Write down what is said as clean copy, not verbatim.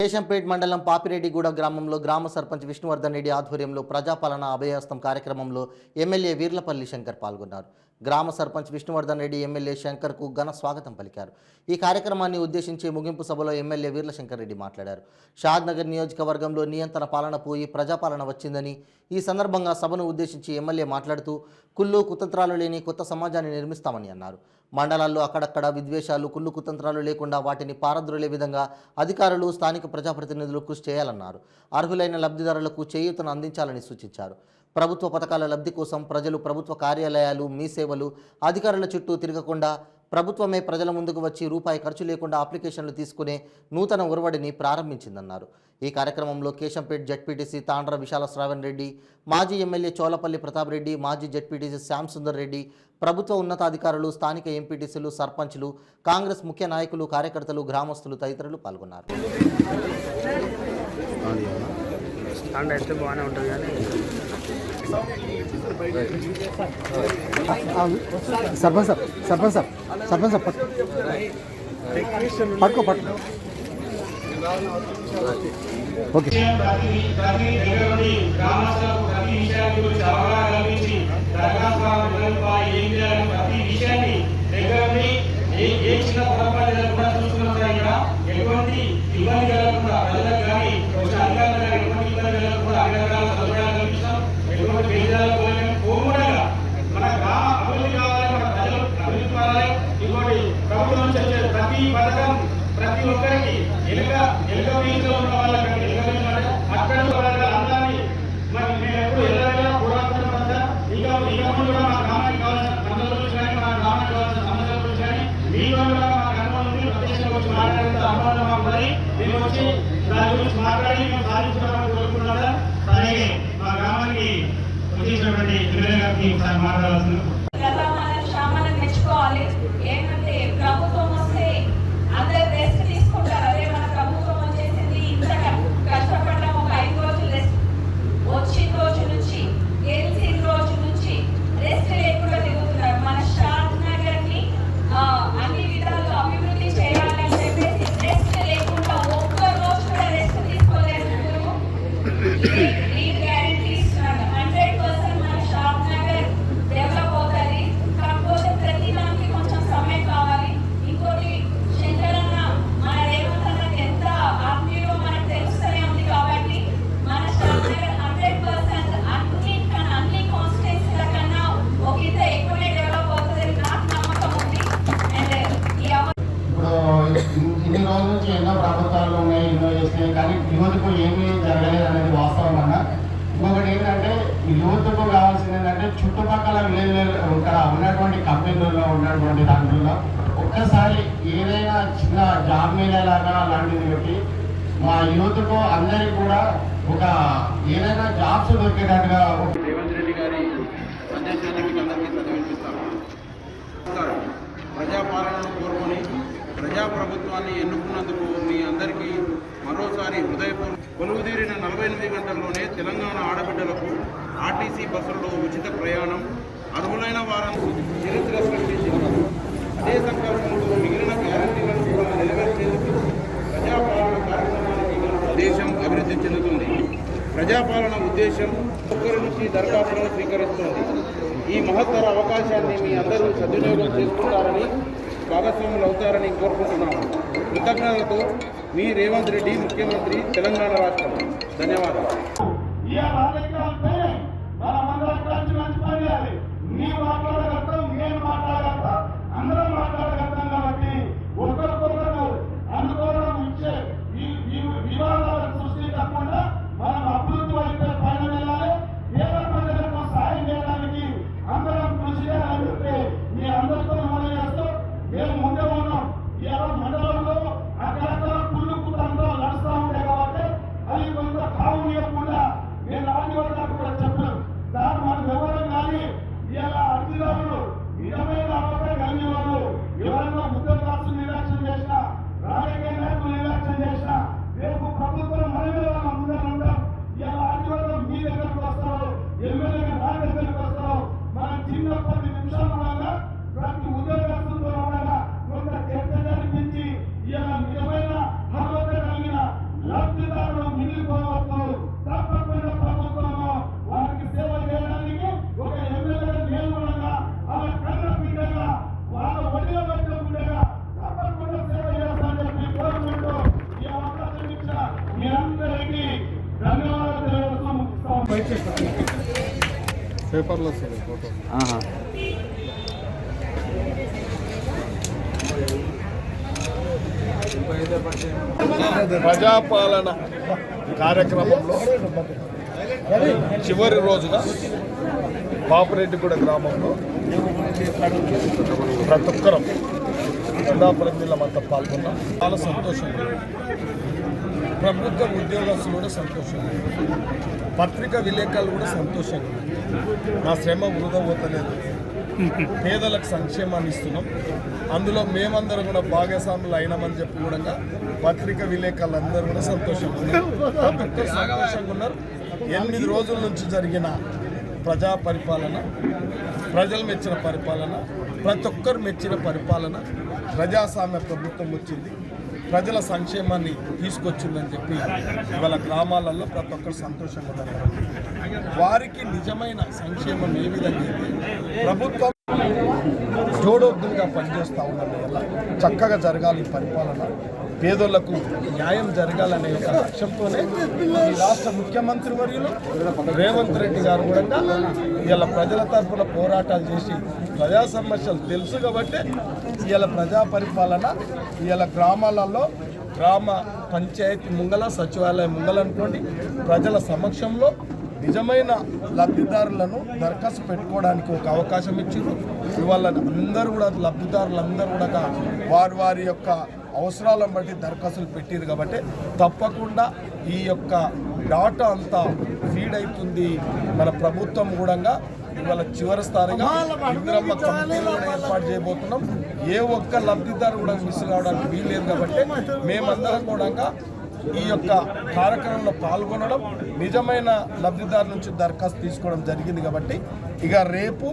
కేశంపేట్ మండలం పాపిరెడ్డిగూడ గ్రామంలో గ్రామ సర్పంచ్ విష్ణువర్ధన్ రెడ్డి ఆధ్వర్యంలో ప్రజాపాలన అభయహస్తం కార్యక్రమంలో ఎమ్మెల్యే వీర్లపల్లి శంకర్ పాల్గొన్నారు. గ్రామ సర్పంచ్ విష్ణువర్ధన్ రెడ్డి ఎమ్మెల్యే శంకర్కు ఘన స్వాగతం పలికారు. ఈ కార్యక్రమాన్ని ఉద్దేశించి ముగింపు సభలో ఎమ్మెల్యే వీర్ల శంకర్ రెడ్డి మాట్లాడారు. షాద్నగర్ నియోజకవర్గంలో నియంత్రణ పాలన పోయి ప్రజాపాలన వచ్చిందని, ఈ సందర్భంగా సభను ఉద్దేశించి ఎమ్మెల్యే మాట్లాడుతూ కుళ్ళు కుతంత్రాలు లేని కొత్త సమాజాన్ని నిర్మిస్తామని అన్నారు. మండలాల్లో అక్కడక్కడ విద్వేషాలు, కుళ్ళు కుతంత్రాలు లేకుండా వాటిని పారద్రోలే విధంగా అధికారులు, స్థానిక ప్రజాప్రతినిధులు కృషి చేయాలన్నారు. అర్హులైన లబ్ధిదారులకు చేయూతను అందించాలని సూచించారు. ప్రభుత్వ పథకాల లబ్ధి కోసం ప్రజలు ప్రభుత్వ కార్యాలయాలు, మీ సేవలు, అధికారుల చుట్టూ తిరగకుండా ప్రభుత్వమే ప్రజల ముందుకు వచ్చి రూపాయి ఖర్చు లేకుండా అప్లికేషన్లు తీసుకునే నూతన ఒరవడిని ప్రారంభించిందన్నారు. ఈ కార్యక్రమంలో కేశంపేట్ జడ్పీటీసీ తాండ్ర విశాల శ్రావణ్ రెడ్డి, మాజీ ఎమ్మెల్యే చోలపల్లి ప్రతాప్ రెడ్డి, మాజీ జడ్పీటీసీ శ్యామ్ సుందర్ రెడ్డి, ప్రభుత్వ ఉన్నతాధికారులు, స్థానిక ఎంపీటీసీలు, సర్పంచ్లు, కాంగ్రెస్ ముఖ్య నాయకులు, కార్యకర్తలు, గ్రామస్తులు తదితరులు పాల్గొన్నారు. ఓకే ప్రతి ఒక్కరికి ఎలుక వీధిలో ఉన్న వాళ్ళకి అక్కడ అందరినీ మరి మేము ఎప్పుడు ఎల్లవేళ పురాతన వద్ద ఇంకా కూడా మా గ్రామానికి కావాల్సిన పనుల గురించి కానీ మా గ్రామానికి కావాల్సిన సమస్యల గురించి కానీ మీలో కూడా మాకు అనుభవం ఉంది. ప్రత్యక్షంగా వచ్చి మాట్లాడే అనుభవం మాకున్నది. మేము వచ్చి దాని గురించి మాట్లాడి మేము సాధించుకోవాలని కోరుకుంటున్నారా. అలాగే మా గ్రామానికి వచ్చినటువంటి ఎమ్మెల్యే గారికి ఒకసారి మాట్లాడాల్సింది. మెచ్చుకోవాలి. ఏంటంటే ప్రభుత్వం వస్తే అందరు రెస్ట్ తీసుకుంటారు. అదే మన ప్రభుత్వం వచ్చేసింది, ఇంత కష్టపడ్డాం. ఒక 5 రోజులు రెస్ట్, వచ్చిన రోజు నుంచి గెలిచిన రోజు నుంచి రెస్ట్ లేకుండా తిరుగుతున్నారు. మన షాద్ నగర్ ని అన్ని విధాలు అభివృద్ధి చేయాలని చెప్పేసి రెస్ట్ లేకుండా ఒక్క రోజు కూడా రెస్ట్ తీసుకోలేదు. లీడ్ గ్యారెంటీ ఇస్తున్నాడు. 100% మన షాద్ నగర్ డెవలప్ అవుతుంది. కాకపోతే ప్రతి దానికి కొంచెం సమయం కావాలి. ఇంకోటి శంకరన్న మన రేవంత్ అన్నకి ఎంత ఆత్మీయుడో మనకు తెలుస్తూనే ఉంది. కాబట్టి మన షాద్ నగర్ 100% అన్ని కాన్స్టిట్యున్సీల కన్నా ఒక ఇంత ఎక్కువనే డెవలప్ అవుతుందని నాకు నమ్మకం ఉంది. అండ్ ఇప్పుడు ఇన్ని రోజుల నుంచి ఎన్నో ప్రభుత్వాలు ఉన్నాయి, ఎన్నో చేసినాయి, కానీ యువతకు ఏమీ జరగలేదు అనేది వాస్తవం అన్న. ఇంకొకటి ఏంటంటే యువతకు కావాల్సింది ఏంటంటే చుట్టుపక్కల విలేజ్ ఇక్కడ ఉన్నటువంటి కంపెనీలలో ఉన్నటువంటి దాంట్లో ఒక్కసారి ఏదైనా చిన్న జాబ్ మేళలాగా అలాంటిది పెట్టి మా యువతకు అందరికీ కూడా ఒక ఏదైనా జాబ్స్ దొరికేటట్టుగా. రేవంత్ రెడ్డి గారి సందేశాన్ని మీకు అందరికీ చదివినిపిస్తాను. ప్రజాపాలనను కోరుకొని ప్రజాప్రభుత్వాన్ని ఎన్నుకున్నందుకు మీ అందరికీ మరోసారి హృదయపూర్వక కొలువుదీరిన 48 గంటల్లోనే తెలంగాణ ఆడబిడ్డలకు ఆర్టీసీ బస్సుల్లో ఉచిత ప్రయాణం, అర్హులైన వారంతా చరిత్ర సృష్టించింది. అదే సంకల్పంతో మిగిలిన గ్యారంటీలను కూడా నెరవేర్చేందుకు ప్రజాపాలన కార్యక్రమానికి దేశం అభివృద్ధి చెందుతుంది. ప్రజాపాలన ఉద్దేశం ఒక్కరి నుంచి దరఖాస్తులను స్వీకరిస్తోంది. ఈ మహత్తర అవకాశాన్ని మీ అందరూ సద్వినియోగం చేసుకుంటారని, భాగస్వాములు అవుతారని కోరుకుంటున్నాము. కృతజ్ఞతలతో మీ రేవంత్ రెడ్డి, ముఖ్యమంత్రి, తెలంగాణ రాష్ట్రం. ధన్యవాదాలు. అందరం మాట్లాడగలుగుతాం కాబట్టి ఒకరికొకరు అందుకోవడం ఇచ్చే వివాదాలను సృష్టించకుండా మనం అభివృద్ధి వైపు పైన వెళ్ళాలి. పేద ప్రజలకు సాయం చేయడానికి అందరం కృషి చేయాలని చెప్పి మీ అందరితో మనం చేస్తూ మేము ముందే ఉన్నాం. ఇవాళ మండలంలో అక్కడక్కడ కుళ్ళు కుతంతో నడుస్తూ ఉంటాయి కాబట్టి అది కొంత కావు ఇవ్వకుండా నేను రాని వాళ్ళకు కూడా చెప్పాను. దాన్ని మనం ఎవరం కానీ ఇవాళ అధికారులు పేపర్లో వస్తుంది ఫోటో. ప్రజాపాలన కార్యక్రమంలో చివరి రోజున పాపిరెడ్డిగూడ గ్రామంలో ప్రతి ఒక్కరం ప్రజాప్రతినిధులమంతా పాల్గొన్నాం. చాలా సంతోషంగా ప్రభుత్వ ఉద్యోగస్తులు కూడా సంతోషంగా, పత్రికా విలేకరులు కూడా సంతోషంగా. నా శ్రమ వృధా పోతలేదు, పేదలకు సంక్షేమాన్ని ఇస్తున్నాం. అందులో మేమందరం కూడా భాగస్వాములు అయినామని చెప్పి కూడా పత్రికా విలేకరులు అందరూ కూడా సంతోషంగా ఉన్నారు. 8 రోజుల నుంచి జరిగిన ప్రజా పరిపాలన, ప్రజలు మెచ్చిన పరిపాలన, ప్రతి ఒక్కరు మెచ్చిన పరిపాలన, ప్రజాస్వామ్య ప్రభుత్వం వచ్చింది, ప్రజల సంక్షేమాన్ని తీసుకొచ్చిందని చెప్పి ఇవాళ గ్రామాలలో ప్రతి ఒక్కరు సంతోషంగా ఉన్నారు. వారికి నిజమైన సంక్షేమం ఏ విధంగా ప్రభుత్వం జోడొద్దులుగా పనిచేస్తూ ఉన్నది వల్ల చక్కగా జరగాలి పరిపాలన, పేదోళ్లకు న్యాయం జరగాలనే ఒక లక్ష్యంతోనే ఈ రాష్ట్ర ముఖ్యమంత్రి వర్యులు రేవంత్ రెడ్డి గారు కూడా ఇవాళ ప్రజల తరఫున పోరాటాలు చేసి ప్రజా సమస్యలు తెలుసు కాబట్టి ఇవాళ ప్రజా పరిపాలన ఇవాళ గ్రామాలలో గ్రామ పంచాయతీ ముంగల, సచివాలయం ముంగల అనుకోండి, ప్రజల సమక్షంలో నిజమైన లబ్ధిదారులను దరఖాస్తు పెట్టుకోవడానికి ఒక అవకాశం ఇచ్చారు. ఇవాళ అందరూ కూడా లబ్ధిదారులందరూ కూడా వారి యొక్క అవసరాలను బట్టి దరఖాస్తులు పెట్టారు కాబట్టి తప్పకుండా ఈ యొక్క డాటా అంతా ఫీడ్ అవుతుంది. మన ప్రభుత్వం కూడా ఇవాళ చివరి స్థాయిగా ఇందిరమ్మ కమిటీలు కూడా ఏర్పాటు చేయబోతున్నాం. ఏ ఒక్క లబ్ధిదారు కూడా మిస్ కావడానికి వీల్లేదు కాబట్టి మేమందరం కూడా ఈ యొక్క కార్యక్రమంలో పాల్గొనడం, నిజమైన లబ్ధిదారు నుంచి దరఖాస్తు తీసుకోవడం జరిగింది. కాబట్టి ఇక రేపు